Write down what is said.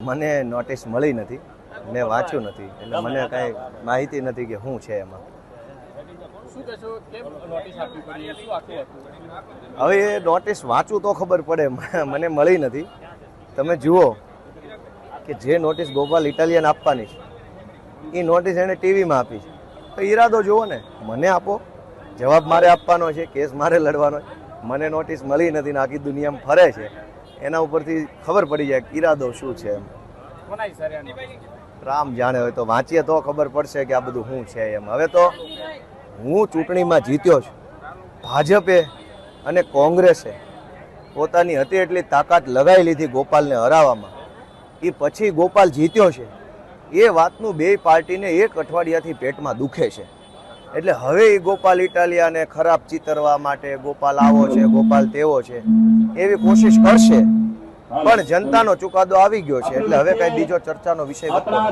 મને નોટિસ મળી નથી, મેં વાંચ્યું નથી, એટલે મને કાંઈ માહિતી નથી કે શું છે એમાં. હવે એ નોટિસ વાંચું તો ખબર પડે, મને મળી નથી. તમે જુઓ કે જે નોટિસ ગોપાલ ઇટાલિયન આપવાની છે એ નોટિસ એણે ટીવીમાં આપી છે, તો ઈરાદો જુઓ ને. મને આપો, જવાબ મારે આપવાનો છે, કેસ મારે લડવાનો છે. મને નોટિસ મળી નથી ને આખી દુનિયામાં ફરે છે, એના ઉપરથી ખબર પડી જાય કે ઈરાદો શું છે એમ. રામ જાણે, હોય તો વાંચીએ તો ખબર પડશે કે આ બધું શું છે એમ. હવે તો હું ચૂંટણીમાં જીત્યો છું, ભાજપે અને કોંગ્રેસે પોતાની હતી એટલી તાકાત લગાવી લીધી ગોપાલને હરાવવામાં. એ પછી ગોપાલ જીત્યો છે એ વાતનું બે પાર્ટીને એક અઠવાડિયાથી પેટમાં દુખે છે. એટલે હવે એ ગોપાલ ઇટાલિયાને ખરાબ ચિતરવા માટે ગોપાલ આવો છે, ગોપાલ તેવો છે એવી કોશિશ કરશે, પણ જનતાનો ચુકાદો આવી ગયો છે એટલે હવે કઈ બીજો ચર્ચાનો વિષય વધતો નથી.